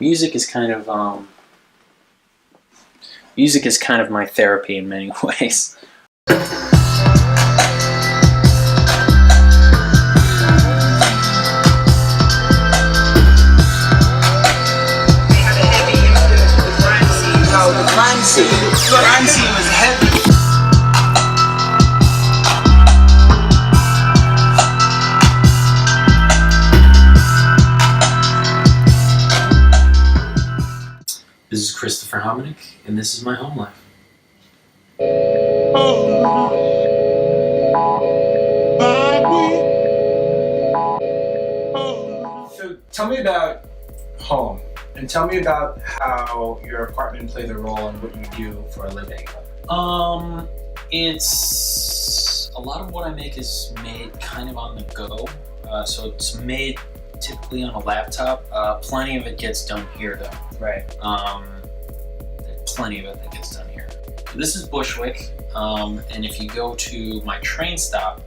music is kind of my therapy in many ways. The crime scene was heavy. This is Christopher Hominick, and this is my home life. So tell me about home, and tell me about how your apartment plays a role in what you do for a living. It's a lot of what I make is made kind of on the go. So it's made typically on a laptop. Plenty of it gets done here though. Right. Plenty of it that gets done here. This is Bushwick, and if you go to my train stop,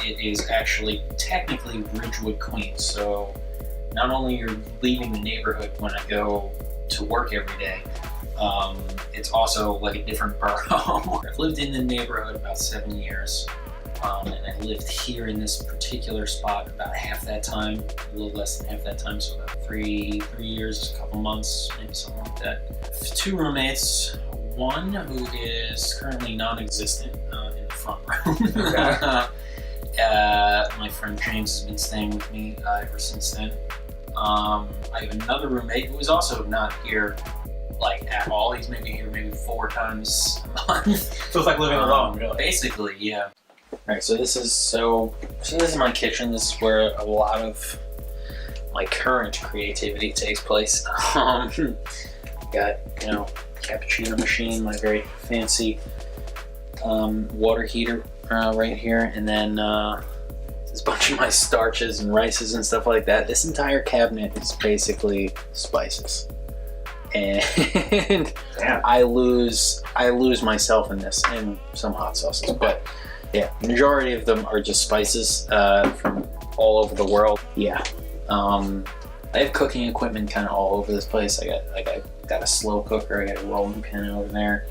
it is actually technically Ridgewood, Queens. So not only you're leaving the neighborhood when I go to work every day, it's also like a different borough. I've lived in the neighborhood about 7 years, and I lived here in this particular spot about half that time, a little less than half that time, so about three years, a couple months, maybe something like that. 2 roommates, one who is currently non-existent in the front room. Okay. My friend James has been staying with me ever since then. I have another roommate who is also not here like at all. He's maybe here maybe 4 times a month. So it's like living alone, really. Basically, yeah. Alright, so this is my kitchen. This is where a lot of my current creativity takes place. Got, cappuccino machine, my very fancy water heater right here, and then there's a bunch of my starches and rices and stuff like that. This entire cabinet is basically spices, and Damn. I lose myself in this, and some hot sauces, but yeah, the majority of them are just spices from all over the world. Yeah, I have cooking equipment kind of all over this place. I got a slow cooker, I got a rolling pin over there.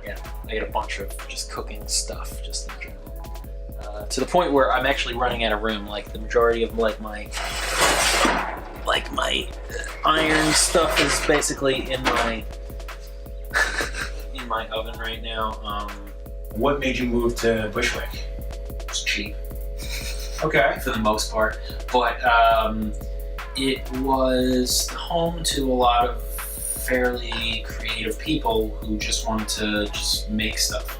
Yeah, I got a bunch of just cooking stuff, just in general. To the point where I'm actually running out of room. Like the majority of my iron stuff is basically in my in my oven right now. What made you move to Bushwick? It's cheap. Okay. For the most part, but it was home to a lot of fairly creative people who just wanted to just make stuff,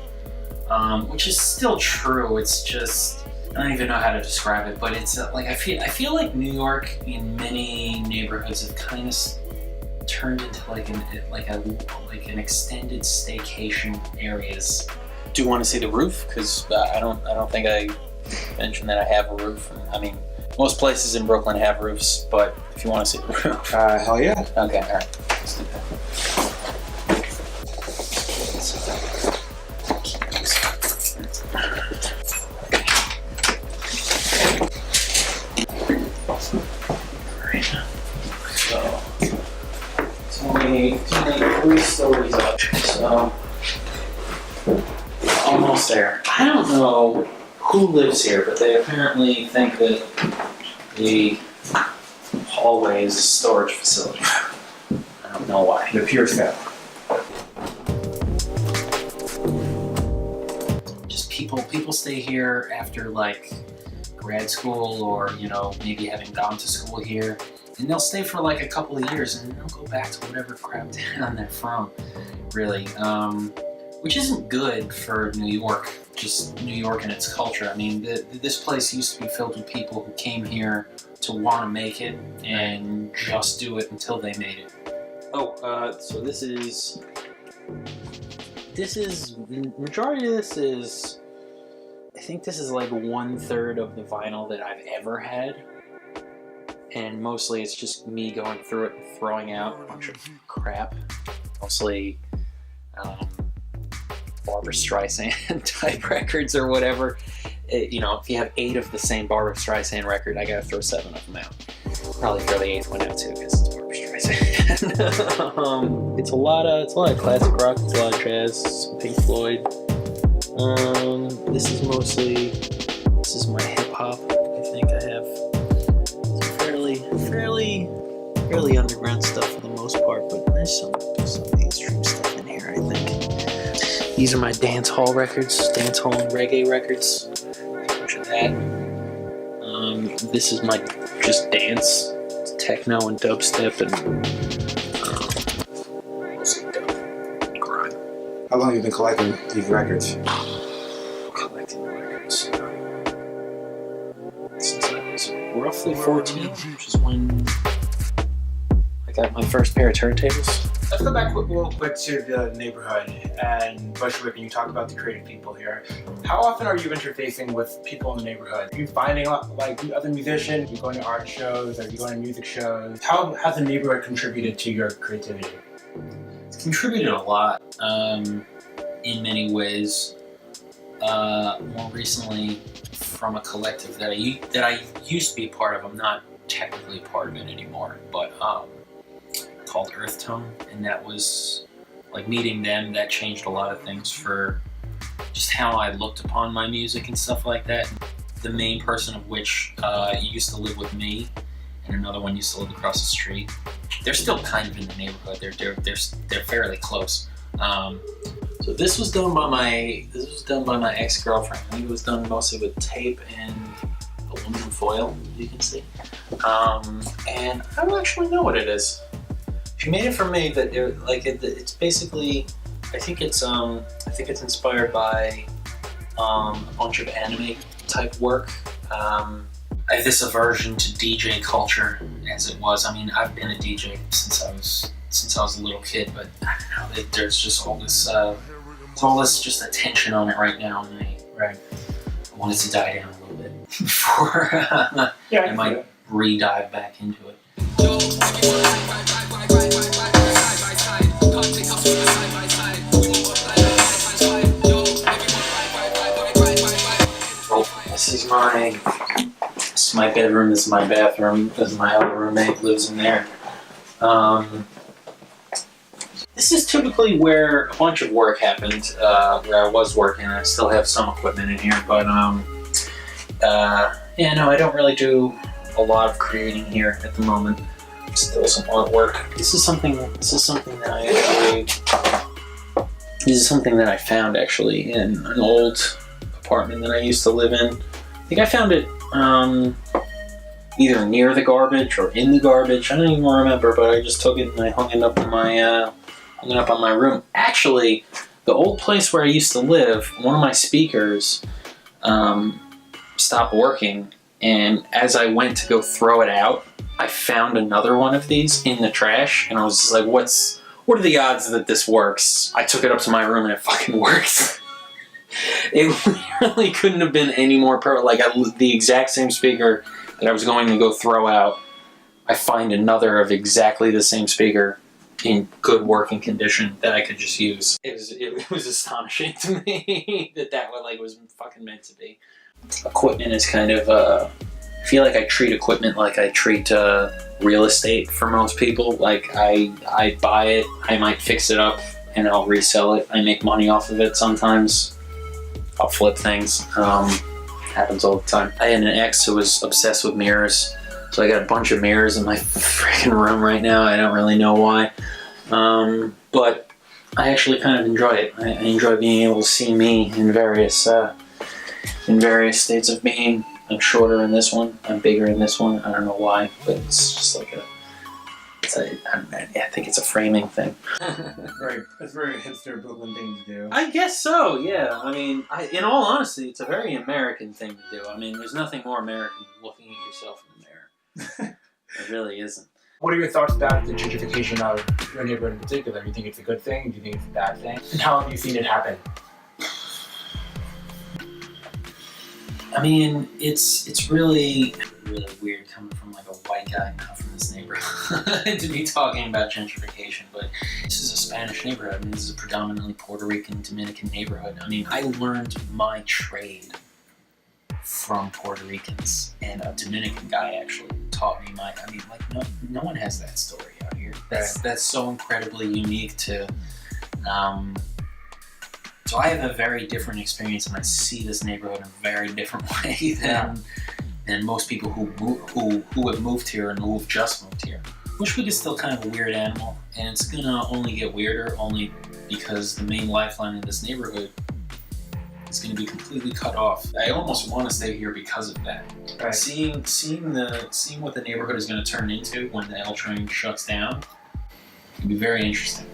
which is still true. It's just, I don't even know how to describe it, but it's like I feel like New York in many neighborhoods have kind of turned into like an extended staycation areas. Do you want to see the roof? Because I don't think I mentioned that I have a roof. I mean, most places in Brooklyn have roofs, but if you want to see the roof. Hell yeah. Okay, all right. Let's do that. So it's only 3 stories up, so almost there. I don't know who lives here, but they apparently think that the hallway is a storage facility. I don't know why. The pure stuff. Just people stay here after like grad school, or maybe having gone to school here, and they'll stay for like a couple of years and then they'll go back to whatever crap town they're from, really. Which isn't good for New York, just New York and its culture. I mean, this place used to be filled with people who came here to want to make it and just do it until they made it. Oh, so this is, the majority of this is, I think this is like 1/3 of the vinyl that I've ever had. And mostly it's just me going through it and throwing out a bunch of crap. Mostly, Barbra Streisand type records or whatever. If you have 8 of the same Barbra Streisand record, I gotta throw 7 of them out. Probably throw the 8th one out too, because it's Barbra Streisand. It's a lot of classic rock, it's a lot of jazz, Pink Floyd. This is my hip hop. I think I have some fairly underground stuff for the most part, but there's some mainstream stuff in here, I think. These are my dance hall records, dance hall and reggae records. Bunch of that. This is my just dance, it's techno and dubstep and mostly dub grime. How long have you been collecting these records? Collecting records since I was roughly 14, which is when I got my first pair of turntables. Let's go back real quick to the neighborhood and Bushwick, and you talk about the creative people here. How often are you interfacing with people in the neighborhood? Are you finding like other musicians? Are you going to art shows? Are you going to music shows? How has the neighborhood contributed to your creativity? It's contributed a lot in many ways. More recently, from a collective that I used to be a part of. I'm not technically a part of it anymore, but called Earth Tone, and that was like meeting them. That changed a lot of things for just how I looked upon my music and stuff like that. The main person of which used to live with me, and another one used to live across the street. They're still kind of in the neighborhood. They're fairly close. So this was done by my ex-girlfriend. I think it was done mostly with tape and aluminum foil, you can see. And I don't actually know what it is. She made it for me, but it's basically, I think it's inspired by a bunch of anime type work. I have this aversion to DJ culture as it was. I mean, I've been a DJ since I was a little kid, but I don't know, there's just all this just attention on it right now, and I want it to die down a little bit before I might re-dive back into it. This is my bedroom, this is my bathroom, this is my other roommate lives in there. This is typically where a bunch of work happened, where I was working. I still have some equipment in here, but yeah, no, I don't really do a lot of creating here at the moment. Still some artwork. This is something that I found actually in an old apartment that I used to live in. I think I found it either near the garbage or in the garbage. I don't even remember, but I just took it and I hung it up on my room. Actually, the old place where I used to live, one of my speakers stopped working, and as I went to go throw it out, I found another one of these in the trash, and I was just like, what are the odds that this works? I took it up to my room and it fucking works. It really couldn't have been any more the exact same speaker that I was going to go throw out. I find another of exactly the same speaker in good working condition that I could just use. It was astonishing to me that was fucking meant to be. Equipment is kind of I feel like I treat equipment like I treat real estate for most people. Like I buy it, I might fix it up, and I'll resell it. I make money off of it sometimes. I'll flip things. Happens all the time. I had an ex who was obsessed with mirrors, so I got a bunch of mirrors in my freaking room right now. I don't really know why, but I actually kind of enjoy it. I enjoy being able to see me in various states of being. I'm shorter in this one. I'm bigger in this one. I don't know why, but it's just like I think it's a framing thing. Right. That's very hipster Brooklyn thing to do. I guess so, yeah. I mean, in all honesty, it's a very American thing to do. I mean, there's nothing more American than looking at yourself in the mirror. It really isn't. What are your thoughts about the gentrification of your neighborhood in particular? Do you think it's a good thing? Do you think it's a bad thing? And how have you seen it happen? I mean, it's really weird coming from like a white guy not from this neighborhood to be talking about gentrification, but this is a Spanish neighborhood. I mean, this is a predominantly Puerto Rican, Dominican neighborhood. I mean, I learned my trade from Puerto Ricans, and a Dominican guy actually taught me no one has that story out here. here. That's so incredibly unique to. So I have a very different experience, and I see this neighborhood in a very different way than most people who have moved here and who've just moved here. Bushwick is still kind of a weird animal, and it's gonna only get weirder only because the main lifeline in this neighborhood is going to be completely cut off. I almost want to stay here because of that. Right. Seeing what the neighborhood is going to turn into when the L train shuts down can be very interesting.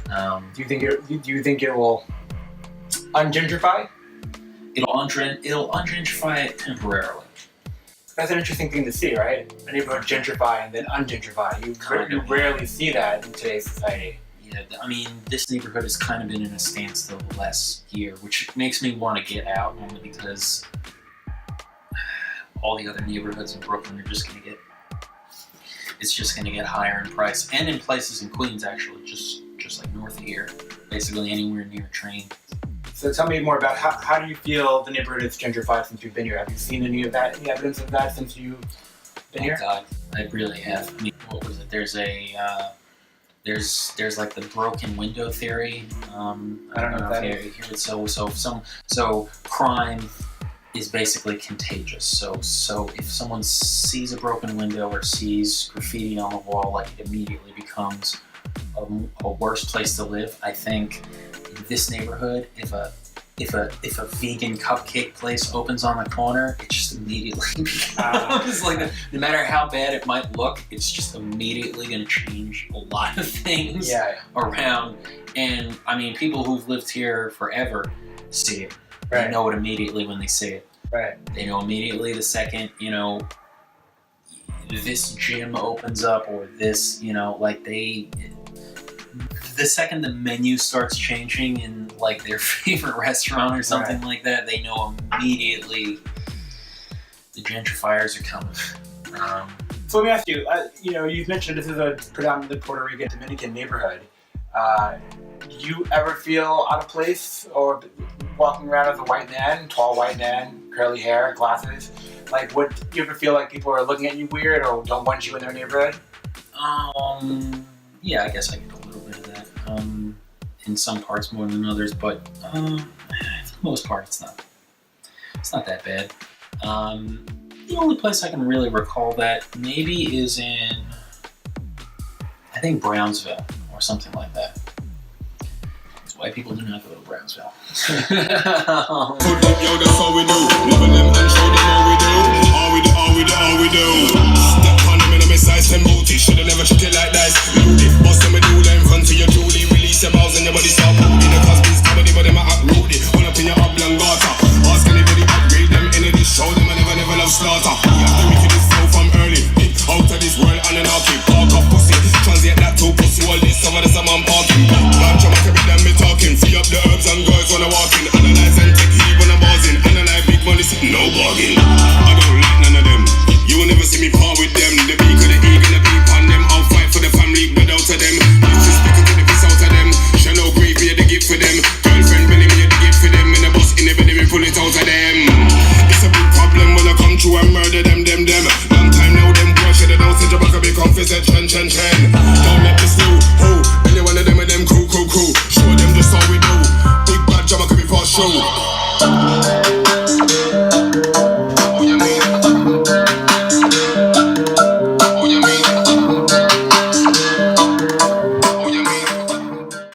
Do you think it will ungentrify? It'll ungentrify it temporarily. That's an interesting thing to see, right? A neighborhood gentrify and then ungentrify. You rarely see that in today's society. Yeah, I mean, this neighborhood has kind of been in a standstill the last year, which makes me want to get out, only because all the other neighborhoods in Brooklyn are just going to get higher in price, and in places in Queens, actually, just like north of here, basically anywhere near a train. So tell me more about how do you feel the neighborhood is gentrified since you've been here? Have you seen any evidence of that since you've been here? Oh God, I really have. I mean, what was it? There's like the broken window theory. I don't know if you hear it. So crime is basically contagious. So if someone sees a broken window or sees graffiti on the wall, like, it immediately becomes a worse place to live. I think in this neighborhood, if a vegan cupcake place opens on the corner, it just immediately becomes like, no matter how bad it might look, it's just immediately going to change a lot of things around. And I mean, people who've lived here forever see it. Right. They know it immediately when they see it. Right. They know immediately the second, this gym opens up, or this, the second the menu starts changing in like their favorite restaurant or something like that, they know immediately the gentrifiers are coming. So let me ask you, you've mentioned this is a predominantly Puerto Rican Dominican neighborhood. Do you ever feel out of place or walking around as a white man, tall white man, curly hair, glasses? Like, do you ever feel like people are looking at you weird or don't want you in their neighborhood? Yeah, I guess I get a little bit of that. In some parts more than others, but for the most part, it's not that bad. The only place I can really recall that maybe is in, I think, Brownsville or something like that. Because white people do not go to Brownsville. Put up, yo, that's all we do. Loving them and show them all we do. All we do. Step on them in a size 10 booty. Shoulda never treat it like dice. Load it, bust them with doula in front of your Julie. Release your balls and your body start moving. The Cosby's comedy, but them a act rudy. Pull up in your oblongata. Ask anybody upgrade them in this show. Them I never love slaughter. We have the wickedest flow from early. Out of this world and an arcade. Park up pussy. Translate that to pussy. All this over the summer I'm parking. Gotcha, my carry them me talking. Free up the herbs and girls when I walk in. Analyze and take heat when I'm buzzing. Analyze big money, sitting no bargain. I don't like none of them. You will never see me part with them. The beak of the eagle, the beep on them. I'll fight for the family without of them. Disrespect to the piss out of them. Show no grave, me the gift for them. Girlfriend, belly me the gift for them. In the bus, in the belly, we pull it out of them. It's a big problem when I come through and murder them. Long time now, them boys should have known since Jamaica be confessed. Chen. Don't let this do. Any one of them crew. Show them just how we do. Big bad Jamaica be for show.